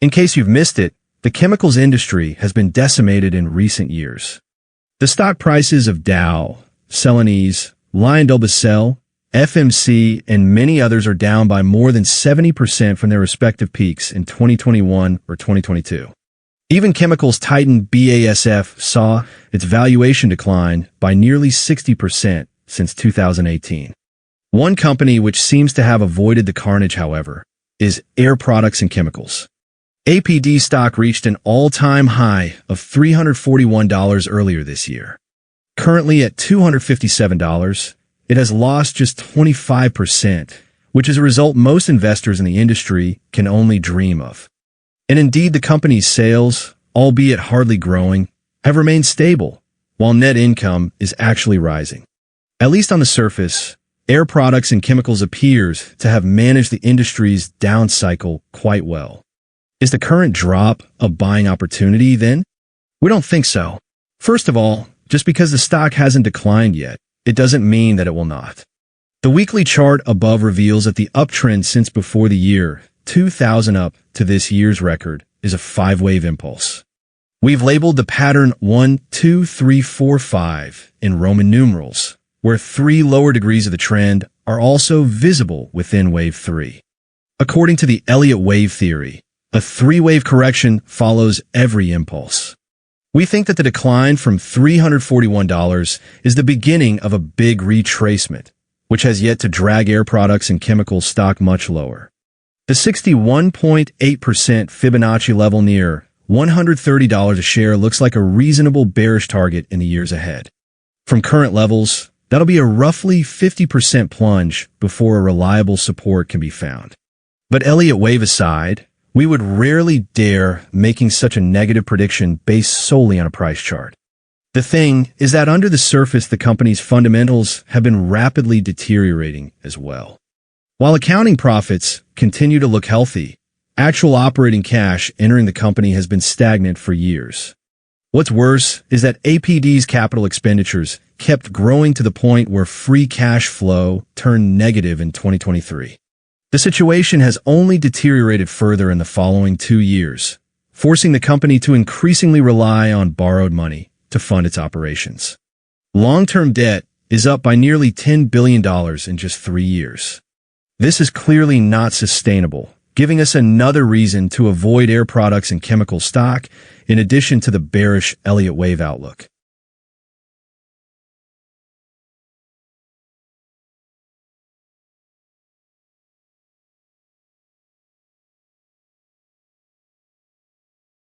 In case you've missed it, the chemicals industry has been decimated in recent years. The stock prices of Dow, Celanese, LyondellBasell, FMC, and many others are down by more than 70% from their respective peaks in 2021 or 2022. Even chemicals titan BASF saw its valuation decline by nearly 60% since 2018. One company which seems to have avoided the carnage, however, is Air Products and Chemicals. APD stock reached an all-time high of $341 earlier this year. Currently at $257, it has lost just 25%, which is a result most investors in the industry can only dream of. And indeed, the company's sales, albeit hardly growing, have remained stable, while net income is actually rising. At least on the surface, Air Products and Chemicals appears to have managed the industry's down cycle quite well. Is the current drop a buying opportunity, then? We don't think so. First of all, just because the stock hasn't declined yet, it doesn't mean that it will not. The weekly chart above reveals that the uptrend since before the year 2000 up to this year's record is a 5-wave impulse. We've labeled the pattern 1, 2, 3, 4, 5 in Roman numerals, where 3 lower degrees of the trend are also visible within wave 3. According to the Elliott wave theory, a 3-wave correction follows every impulse. We think that the decline from $341 is the beginning of a big retracement, which has yet to drag Air Products and Chemicals stock much lower. The 61.8% Fibonacci level near $130 a share looks like a reasonable bearish target in the years ahead. From current levels, that'll be a roughly 50% plunge before a reliable support can be found. But Elliott wave aside, we would rarely dare making such a negative prediction based solely on a price chart. The thing is that under the surface, the company's fundamentals have been rapidly deteriorating as well. While accounting profits continue to look healthy, actual operating cash entering the company has been stagnant for years. What's worse is that APD's capital expenditures kept growing to the point where free cash flow turned negative in 2023. The situation has only deteriorated further in the following 2 years, forcing the company to increasingly rely on borrowed money to fund its operations. Long-term debt is up by nearly $10 billion in just 3 years. This is clearly not sustainable, giving us another reason to avoid Air Products and Chemicals stock, in addition to the bearish Elliott wave outlook.